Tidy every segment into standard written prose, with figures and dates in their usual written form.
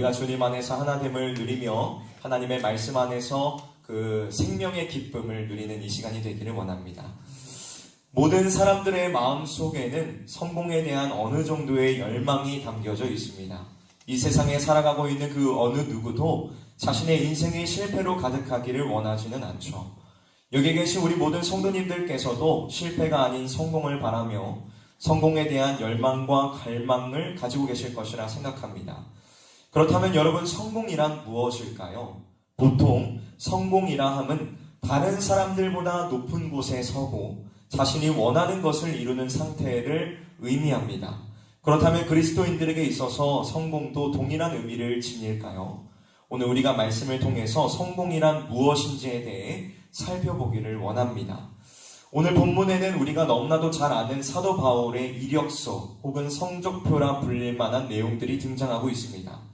우리가 주님 안에서 하나됨을 누리며 하나님의 말씀 안에서 그 생명의 기쁨을 누리는 이 시간이 되기를 원합니다. 모든 사람들의 마음속에는 성공에 대한 어느 정도의 열망이 담겨져 있습니다. 이 세상에 살아가고 있는 그 어느 누구도 자신의 인생이 실패로 가득하기를 원하지는 않죠. 여기 계신 우리 모든 성도님들께서도 실패가 아닌 성공을 바라며 성공에 대한 열망과 갈망을 가지고 계실 것이라 생각합니다. 그렇다면 여러분, 성공이란 무엇일까요? 보통 성공이라 함은 다른 사람들보다 높은 곳에 서고 자신이 원하는 것을 이루는 상태를 의미합니다. 그렇다면 그리스도인들에게 있어서 성공도 동일한 의미를 지닐까요? 오늘 우리가 말씀을 통해서 성공이란 무엇인지에 대해 살펴보기를 원합니다. 오늘 본문에는 우리가 너무나도 잘 아는 사도 바울의 이력서 혹은 성적표라 불릴 만한 내용들이 등장하고 있습니다.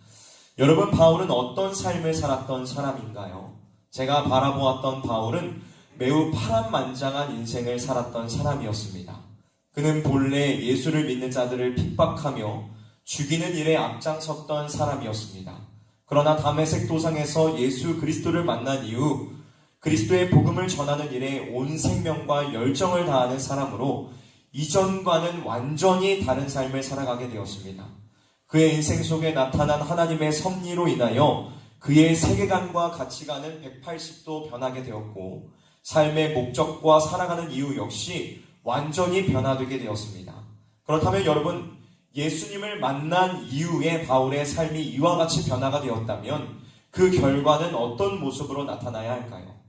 여러분, 바울은 어떤 삶을 살았던 사람인가요? 제가 바라보았던 바울은 매우 파란만장한 인생을 살았던 사람이었습니다. 그는 본래 예수를 믿는 자들을 핍박하며 죽이는 일에 앞장섰던 사람이었습니다. 그러나 다메섹 도상에서 예수 그리스도를 만난 이후 그리스도의 복음을 전하는 일에 온 생명과 열정을 다하는 사람으로 이전과는 완전히 다른 삶을 살아가게 되었습니다. 그의 인생 속에 나타난 하나님의 섭리로 인하여 그의 세계관과 가치관은 180도 변하게 되었고 삶의 목적과 살아가는 이유 역시 완전히 변화되게 되었습니다. 그렇다면 여러분, 예수님을 만난 이후에 바울의 삶이 이와 같이 변화가 되었다면 그 결과는 어떤 모습으로 나타나야 할까요?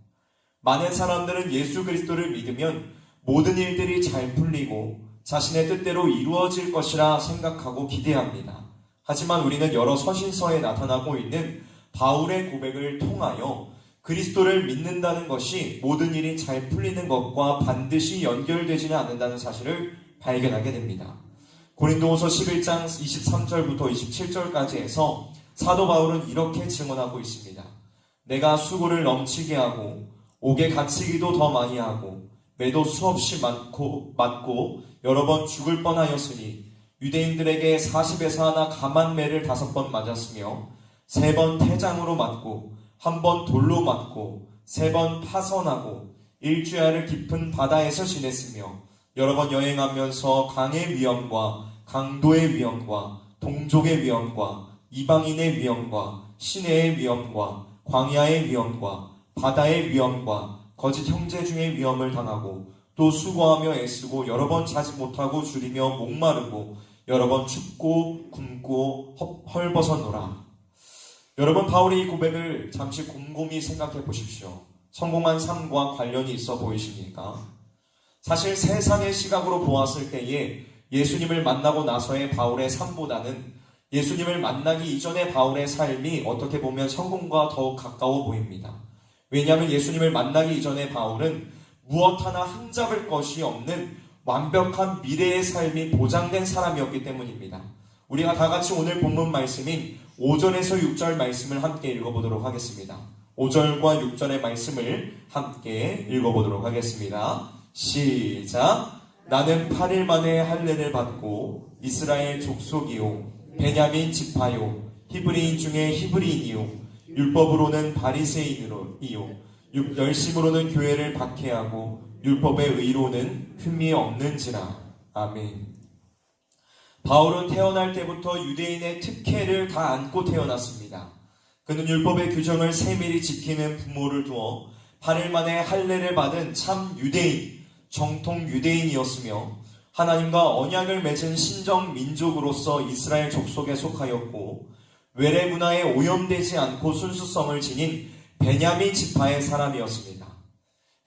많은 사람들은 예수 그리스도를 믿으면 모든 일들이 잘 풀리고 자신의 뜻대로 이루어질 것이라 생각하고 기대합니다. 하지만 우리는 여러 서신서에 나타나고 있는 바울의 고백을 통하여 그리스도를 믿는다는 것이 모든 일이 잘 풀리는 것과 반드시 연결되지는 않는다는 사실을 발견하게 됩니다. 고린도후서 11장 23절부터 27절까지 해서 사도 바울은 이렇게 증언하고 있습니다. 내가 수고를 넘치게 하고 옥에 갇히기도 더 많이 하고 매도 수없이 맞고 여러 번 죽을 뻔하였으니 유대인들에게 40에서 하나 감한 매를 5번 맞았으며 3번 태장으로 맞고 1번 돌로 맞고 3번 파선하고 일주야를 깊은 바다에서 지냈으며 여러 번 여행하면서 강의 위험과 강도의 위험과 동족의 위험과 이방인의 위험과 시내의 위험과 광야의 위험과 바다의 위험과 거짓 형제 중의 위험을 당하고 또 수고하며 애쓰고 여러 번 자지 못하고 줄이며 목마르고 여러 번 춥고 굶고 헐벗어노라. 여러분, 바울의 이 고백을 잠시 곰곰이 생각해 보십시오. 성공한 삶과 관련이 있어 보이십니까? 사실 세상의 시각으로 보았을 때에 예수님을 만나고 나서의 바울의 삶보다는 예수님을 만나기 이전의 바울의 삶이 어떻게 보면 성공과 더욱 가까워 보입니다. 왜냐하면 예수님을 만나기 이전의 바울은 무엇 하나 흠잡을 것이 없는 완벽한 미래의 삶이 보장된 사람이었기 때문입니다. 우리가 다 같이 오늘 본문 말씀인 5절에서 6절 말씀을 함께 읽어보도록 하겠습니다. 5절과 6절의 말씀을 함께 읽어보도록 하겠습니다. 시작. 나는 8일 만에 할례를 받고 이스라엘 족속이요 베냐민 지파요 히브리인 중에 히브리인이요 율법으로는 바리새인이요 열심으로는 교회를 박해하고 율법의 의로는 흠이 없는지라. 아멘. 바울은 태어날 때부터 유대인의 특혜를 다 안고 태어났습니다. 그는 율법의 규정을 세밀히 지키는 부모를 두어 8일 만에 할례를 받은 참 유대인, 정통 유대인이었으며 하나님과 언약을 맺은 신정 민족으로서 이스라엘 족속에 속하였고 외래 문화에 오염되지 않고 순수성을 지닌 베냐민 지파의 사람이었습니다.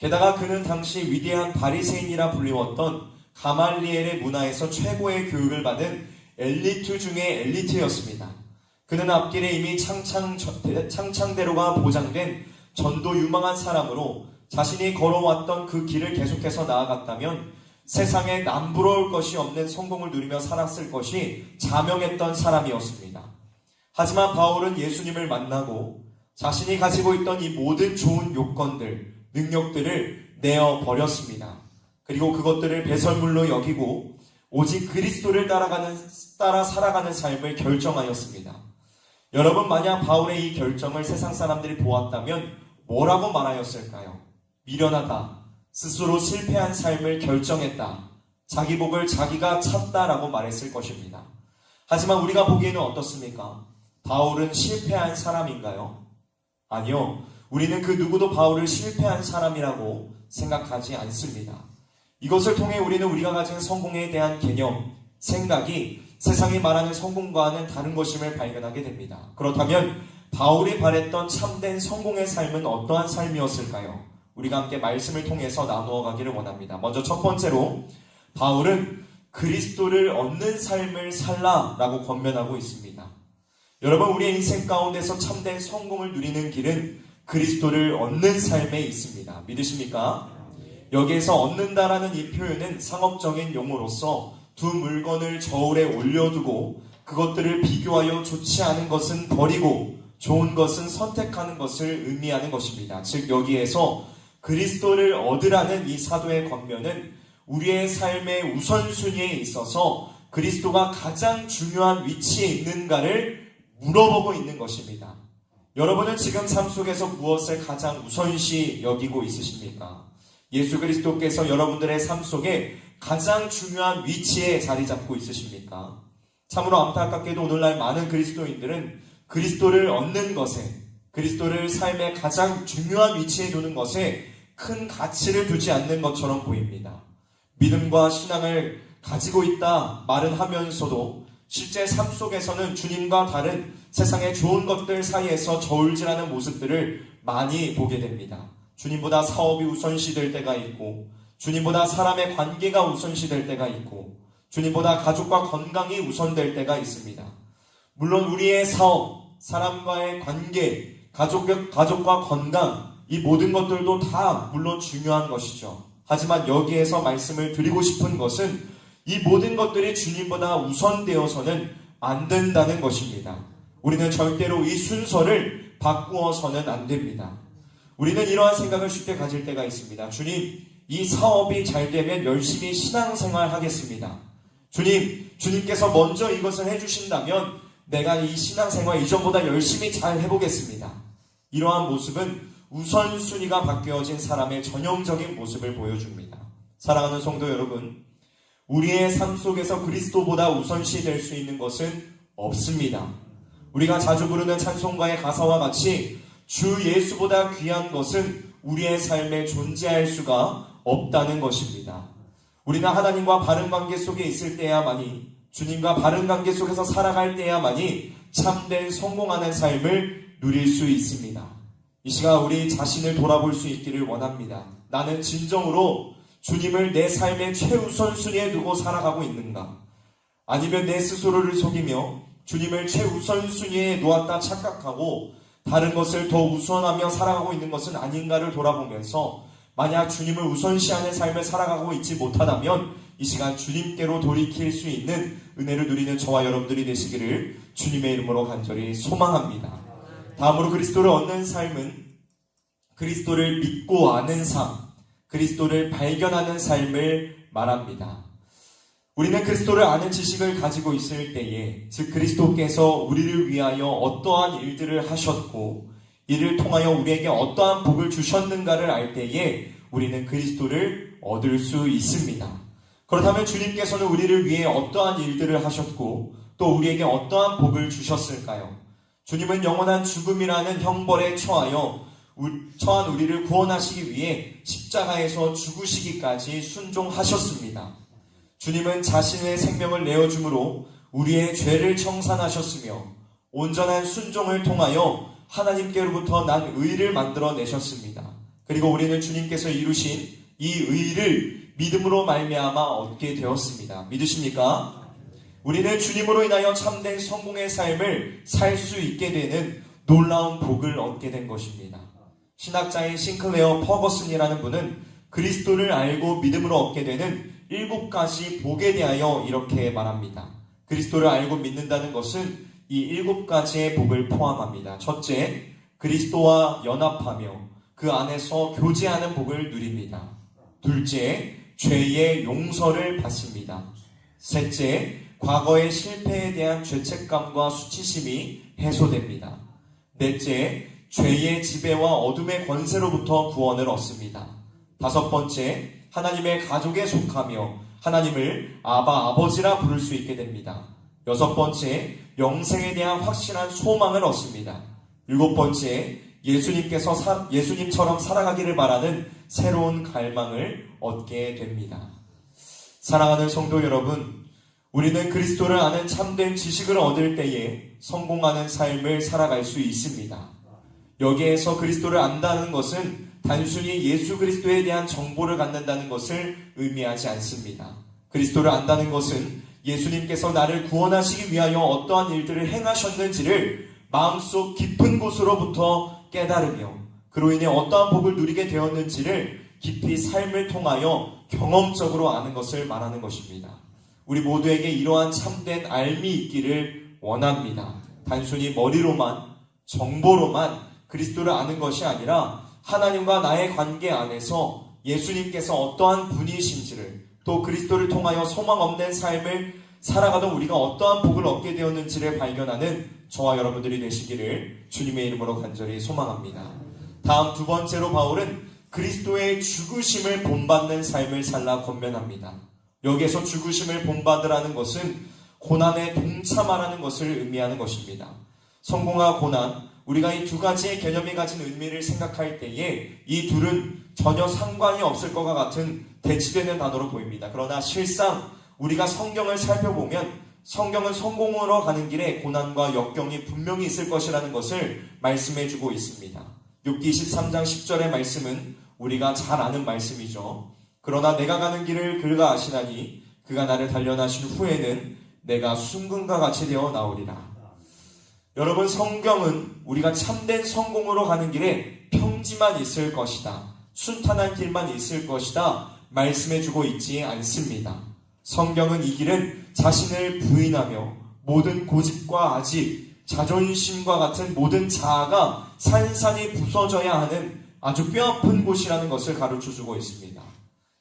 게다가 그는 당시 위대한 바리새인이라 불리웠던 가말리엘의 문화에서 최고의 교육을 받은 엘리트 중의 엘리트였습니다. 그는 앞길에 이미 창창대로가 보장된 전도 유망한 사람으로 자신이 걸어왔던 그 길을 계속해서 나아갔다면 세상에 남부러울 것이 없는 성공을 누리며 살았을 것이 자명했던 사람이었습니다. 하지만 바울은 예수님을 만나고 자신이 가지고 있던 이 모든 좋은 요건들, 능력들을 내어버렸습니다. 그리고 그것들을 배설물로 여기고 오직 그리스도를 따라 살아가는 삶을 결정하였습니다. 여러분, 만약 바울의 이 결정을 세상 사람들이 보았다면 뭐라고 말하였을까요? 미련하다, 스스로 실패한 삶을 결정했다, 자기 복을 자기가 찾다라고 말했을 것입니다. 하지만 우리가 보기에는 어떻습니까? 바울은 실패한 사람인가요? 아니요. 우리는 그 누구도 바울을 실패한 사람이라고 생각하지 않습니다. 이것을 통해 우리는 우리가 가진 성공에 대한 개념, 생각이 세상이 말하는 성공과는 다른 것임을 발견하게 됩니다. 그렇다면 바울이 바랬던 참된 성공의 삶은 어떠한 삶이었을까요? 우리가 함께 말씀을 통해서 나누어 가기를 원합니다. 먼저 첫 번째로 바울은 그리스도를 얻는 삶을 살라라고 권면하고 있습니다. 여러분, 우리의 인생 가운데서 참된 성공을 누리는 길은 그리스도를 얻는 삶에 있습니다. 믿으십니까? 여기에서 얻는다라는 이 표현은 상업적인 용어로서 두 물건을 저울에 올려두고 그것들을 비교하여 좋지 않은 것은 버리고 좋은 것은 선택하는 것을 의미하는 것입니다. 즉, 여기에서 그리스도를 얻으라는 이 사도의 권면은 우리의 삶의 우선순위에 있어서 그리스도가 가장 중요한 위치에 있는가를 물어보고 있는 것입니다. 여러분은 지금 삶 속에서 무엇을 가장 우선시 여기고 있으십니까? 예수 그리스도께서 여러분들의 삶 속에 가장 중요한 위치에 자리 잡고 있으십니까? 참으로 안타깝게도 오늘날 많은 그리스도인들은 그리스도를 얻는 것에, 그리스도를 삶의 가장 중요한 위치에 두는 것에 큰 가치를 두지 않는 것처럼 보입니다. 믿음과 신앙을 가지고 있다 말은 하면서도 실제 삶 속에서는 주님과 다른 세상의 좋은 것들 사이에서 저울질하는 모습들을 많이 보게 됩니다. 주님보다 사업이 우선시될 때가 있고, 주님보다 사람의 관계가 우선시될 때가 있고, 주님보다 가족과 건강이 우선될 때가 있습니다. 물론 우리의 사업, 사람과의 관계, 가족과 건강, 이 모든 것들도 다 물론 중요한 것이죠. 하지만 여기에서 말씀을 드리고 싶은 것은 이 모든 것들이 주님보다 우선되어서는 안 된다는 것입니다. 우리는 절대로 이 순서를 바꾸어서는 안 됩니다. 우리는 이러한 생각을 쉽게 가질 때가 있습니다. 주님, 이 사업이 잘 되면 열심히 신앙생활 하겠습니다. 주님께서 먼저 이것을 해주신다면 내가 이 신앙생활 이전보다 열심히 잘 해보겠습니다. 이러한 모습은 우선순위가 바뀌어진 사람의 전형적인 모습을 보여줍니다. 사랑하는 성도 여러분, 우리의 삶 속에서 그리스도보다 우선시 될 수 있는 것은 없습니다. 우리가 자주 부르는 찬송가의 가사와 같이 주 예수보다 귀한 것은 우리의 삶에 존재할 수가 없다는 것입니다. 우리는 하나님과 바른 관계 속에 있을 때야만이, 주님과 바른 관계 속에서 살아갈 때야만이 참된 성공하는 삶을 누릴 수 있습니다. 이 시간 우리 자신을 돌아볼 수 있기를 원합니다. 나는 진정으로 주님을 내 삶의 최우선순위에 두고 살아가고 있는가? 아니면 내 스스로를 속이며 주님을 최우선순위에 놓았다 착각하고 다른 것을 더 우선하며 살아가고 있는 것은 아닌가를 돌아보면서 만약 주님을 우선시하는 삶을 살아가고 있지 못하다면 이 시간 주님께로 돌이킬 수 있는 은혜를 누리는 저와 여러분들이 되시기를 주님의 이름으로 간절히 소망합니다. 다음으로 그리스도를 얻는 삶은 그리스도를 믿고 아는 삶, 그리스도를 발견하는 삶을 말합니다. 우리는 그리스도를 아는 지식을 가지고 있을 때에, 즉 그리스도께서 우리를 위하여 어떠한 일들을 하셨고 이를 통하여 우리에게 어떠한 복을 주셨는가를 알 때에 우리는 그리스도를 얻을 수 있습니다. 그렇다면 주님께서는 우리를 위해 어떠한 일들을 하셨고 또 우리에게 어떠한 복을 주셨을까요? 주님은 영원한 죽음이라는 형벌에 처한 우리를 구원하시기 위해 십자가에서 죽으시기까지 순종하셨습니다. 주님은 자신의 생명을 내어줌으로 우리의 죄를 청산하셨으며 온전한 순종을 통하여 하나님께로부터 난 의를 만들어내셨습니다. 그리고 우리는 주님께서 이루신 이 의를 믿음으로 말미암아 얻게 되었습니다. 믿으십니까? 우리는 주님으로 인하여 참된 성공의 삶을 살 수 있게 되는 놀라운 복을 얻게 된 것입니다. 신학자인 싱클레어 퍼거슨이라는 분은 그리스도를 알고 믿음으로 얻게 되는 7가지 복에 대하여 이렇게 말합니다. 그리스도를 알고 믿는다는 것은 이 7가지의 복을 포함합니다. 첫째, 그리스도와 연합하며 그 안에서 교제하는 복을 누립니다. 둘째, 죄의 용서를 받습니다. 셋째, 과거의 실패에 대한 죄책감과 수치심이 해소됩니다. 넷째, 죄의 지배와 어둠의 권세로부터 구원을 얻습니다. 다섯 번째, 하나님의 가족에 속하며 하나님을 아버지라 부를 수 있게 됩니다. 여섯 번째, 영생에 대한 확실한 소망을 얻습니다. 일곱 번째, 예수님처럼 살아가기를 바라는 새로운 갈망을 얻게 됩니다. 사랑하는 성도 여러분, 우리는 그리스도를 아는 참된 지식을 얻을 때에 성공하는 삶을 살아갈 수 있습니다. 여기에서 그리스도를 안다는 것은 단순히 예수 그리스도에 대한 정보를 갖는다는 것을 의미하지 않습니다. 그리스도를 안다는 것은 예수님께서 나를 구원하시기 위하여 어떠한 일들을 행하셨는지를 마음속 깊은 곳으로부터 깨달으며 그로 인해 어떠한 복을 누리게 되었는지를 깊이 삶을 통하여 경험적으로 아는 것을 말하는 것입니다. 우리 모두에게 이러한 참된 알미 있기를 원합니다. 단순히 머리로만, 정보로만 그리스도를 아는 것이 아니라 하나님과 나의 관계 안에서 예수님께서 어떠한 분이신지를, 또 그리스도를 통하여 소망 없는 삶을 살아가던 우리가 어떠한 복을 얻게 되었는지를 발견하는 저와 여러분들이 되시기를 주님의 이름으로 간절히 소망합니다. 다음 두 번째로 바울은 그리스도의 죽으심을 본받는 삶을 살라 권면합니다. 여기에서 죽으심을 본받으라는 것은 고난에 동참하라는 것을 의미하는 것입니다. 성공과 고난, 우리가 이 두 가지의 개념이 가진 의미를 생각할 때에 이 둘은 전혀 상관이 없을 것과 같은 대치되는 단어로 보입니다. 그러나 실상 우리가 성경을 살펴보면 성경은 성공으로 가는 길에 고난과 역경이 분명히 있을 것이라는 것을 말씀해주고 있습니다. 욥기 23장 10절의 말씀은 우리가 잘 아는 말씀이죠. 그러나 내가 가는 길을 그가 아시나니 그가 나를 단련하신 후에는 내가 순금과 같이 되어 나오리라. 여러분, 성경은 우리가 참된 성공으로 가는 길에 평지만 있을 것이다, 순탄한 길만 있을 것이다 말씀해주고 있지 않습니다. 성경은 이 길은 자신을 부인하며 모든 고집과 아집, 자존심과 같은 모든 자아가 산산이 부서져야 하는 아주 뼈아픈 곳이라는 것을 가르쳐주고 있습니다.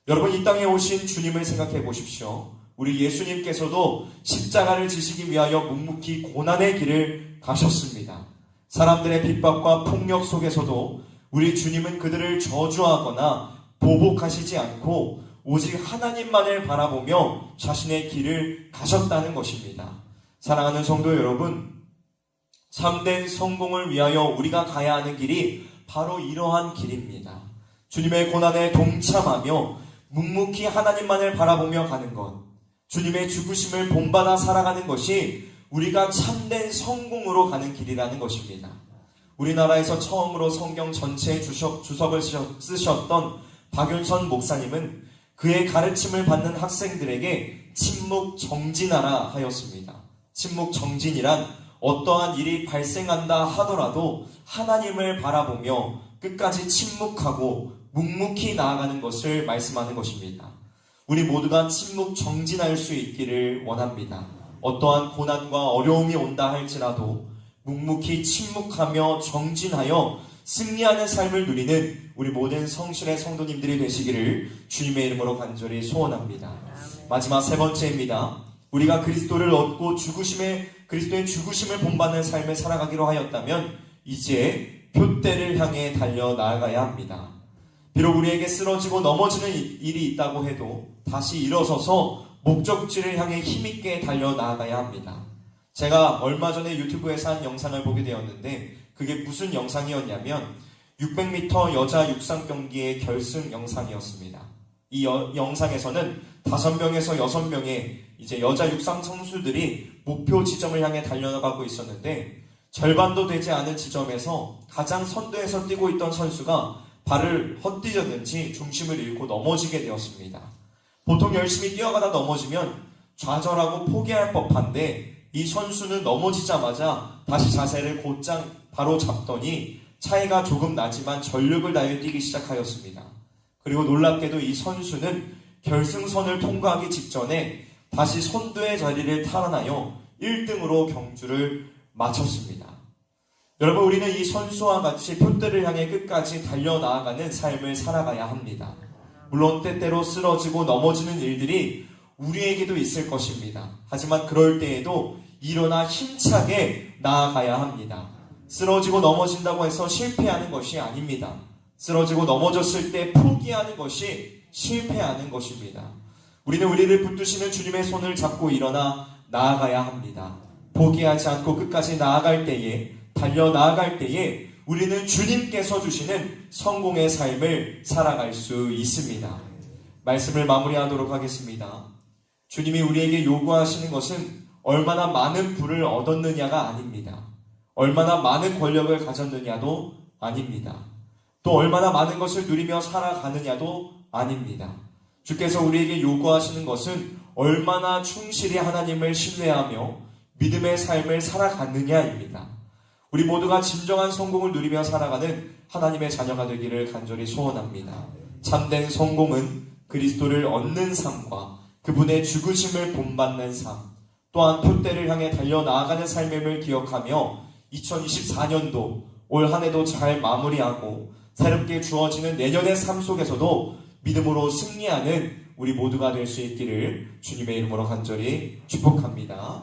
여러분, 이 땅에 오신 주님을 생각해 보십시오. 우리 예수님께서도 십자가를 지시기 위하여 묵묵히 고난의 길을 가셨습니다. 사람들의 핍박과 폭력 속에서도 우리 주님은 그들을 저주하거나 보복하시지 않고 오직 하나님만을 바라보며 자신의 길을 가셨다는 것입니다. 사랑하는 성도 여러분, 참된 성공을 위하여 우리가 가야 하는 길이 바로 이러한 길입니다. 주님의 고난에 동참하며 묵묵히 하나님만을 바라보며 가는 것, 주님의 죽으심을 본받아 살아가는 것이 우리가 참된 성공으로 가는 길이라는 것입니다. 우리나라에서 처음으로 성경 전체에 주석을 쓰셨던 박윤선 목사님은 그의 가르침을 받는 학생들에게 침묵 정진하라 하였습니다. 침묵 정진이란 어떠한 일이 발생한다 하더라도 하나님을 바라보며 끝까지 침묵하고 묵묵히 나아가는 것을 말씀하는 것입니다. 우리 모두가 침묵 정진할 수 있기를 원합니다. 어떠한 고난과 어려움이 온다 할지라도 묵묵히 침묵하며 정진하여 승리하는 삶을 누리는 우리 모든 성실의 성도님들이 되시기를 주님의 이름으로 간절히 소원합니다. 마지막 세 번째입니다. 우리가 그리스도를 얻고 그리스도의 죽으심을 본받는 삶을 살아가기로 하였다면 이제 표대를 향해 달려 나아가야 합니다. 비록 우리에게 쓰러지고 넘어지는 일이 있다고 해도 다시 일어서서 목적지를 향해 힘있게 달려 나아가야 합니다. 제가 얼마 전에 유튜브에서 한 영상을 보게 되었는데 그게 무슨 영상이었냐면 600m 여자 육상 경기의 결승 영상이었습니다. 이 영상에서는 5명에서 6명의 이제 여자 육상 선수들이 목표 지점을 향해 달려가고 있었는데 절반도 되지 않은 지점에서 가장 선두에서 뛰고 있던 선수가 발을 헛디뎠는지 중심을 잃고 넘어지게 되었습니다. 보통 열심히 뛰어가다 넘어지면 좌절하고 포기할 법한데 이 선수는 넘어지자마자 다시 자세를 곧장 바로 잡더니 차이가 조금 나지만 전력을 다해 뛰기 시작하였습니다. 그리고 놀랍게도 이 선수는 결승선을 통과하기 직전에 다시 선두의 자리를 탈환하여 1등으로 경주를 마쳤습니다. 여러분, 우리는 이 선수와 같이 표대를 향해 끝까지 달려나아가는 삶을 살아가야 합니다. 물론 때때로 쓰러지고 넘어지는 일들이 우리에게도 있을 것입니다. 하지만 그럴 때에도 일어나 힘차게 나아가야 합니다. 쓰러지고 넘어진다고 해서 실패하는 것이 아닙니다. 쓰러지고 넘어졌을 때 포기하는 것이 실패하는 것입니다. 우리는 우리를 붙드시는 주님의 손을 잡고 일어나 나아가야 합니다. 포기하지 않고 끝까지 나아갈 때에, 달려 나아갈 때에 우리는 주님께서 주시는 성공의 삶을 살아갈 수 있습니다. 말씀을 마무리하도록 하겠습니다. 주님이 우리에게 요구하시는 것은 얼마나 많은 부를 얻었느냐가 아닙니다. 얼마나 많은 권력을 가졌느냐도 아닙니다. 또 얼마나 많은 것을 누리며 살아가느냐도 아닙니다. 주께서 우리에게 요구하시는 것은 얼마나 충실히 하나님을 신뢰하며 믿음의 삶을 살아갔느냐입니다. 우리 모두가 진정한 성공을 누리며 살아가는 하나님의 자녀가 되기를 간절히 소원합니다. 참된 성공은 그리스도를 얻는 삶과 그분의 죽으심을 본받는 삶, 또한 표대를 향해 달려나아가는 삶임을 기억하며 2024년도 올 한 해도 잘 마무리하고 새롭게 주어지는 내년의 삶 속에서도 믿음으로 승리하는 우리 모두가 될 수 있기를 주님의 이름으로 간절히 축복합니다.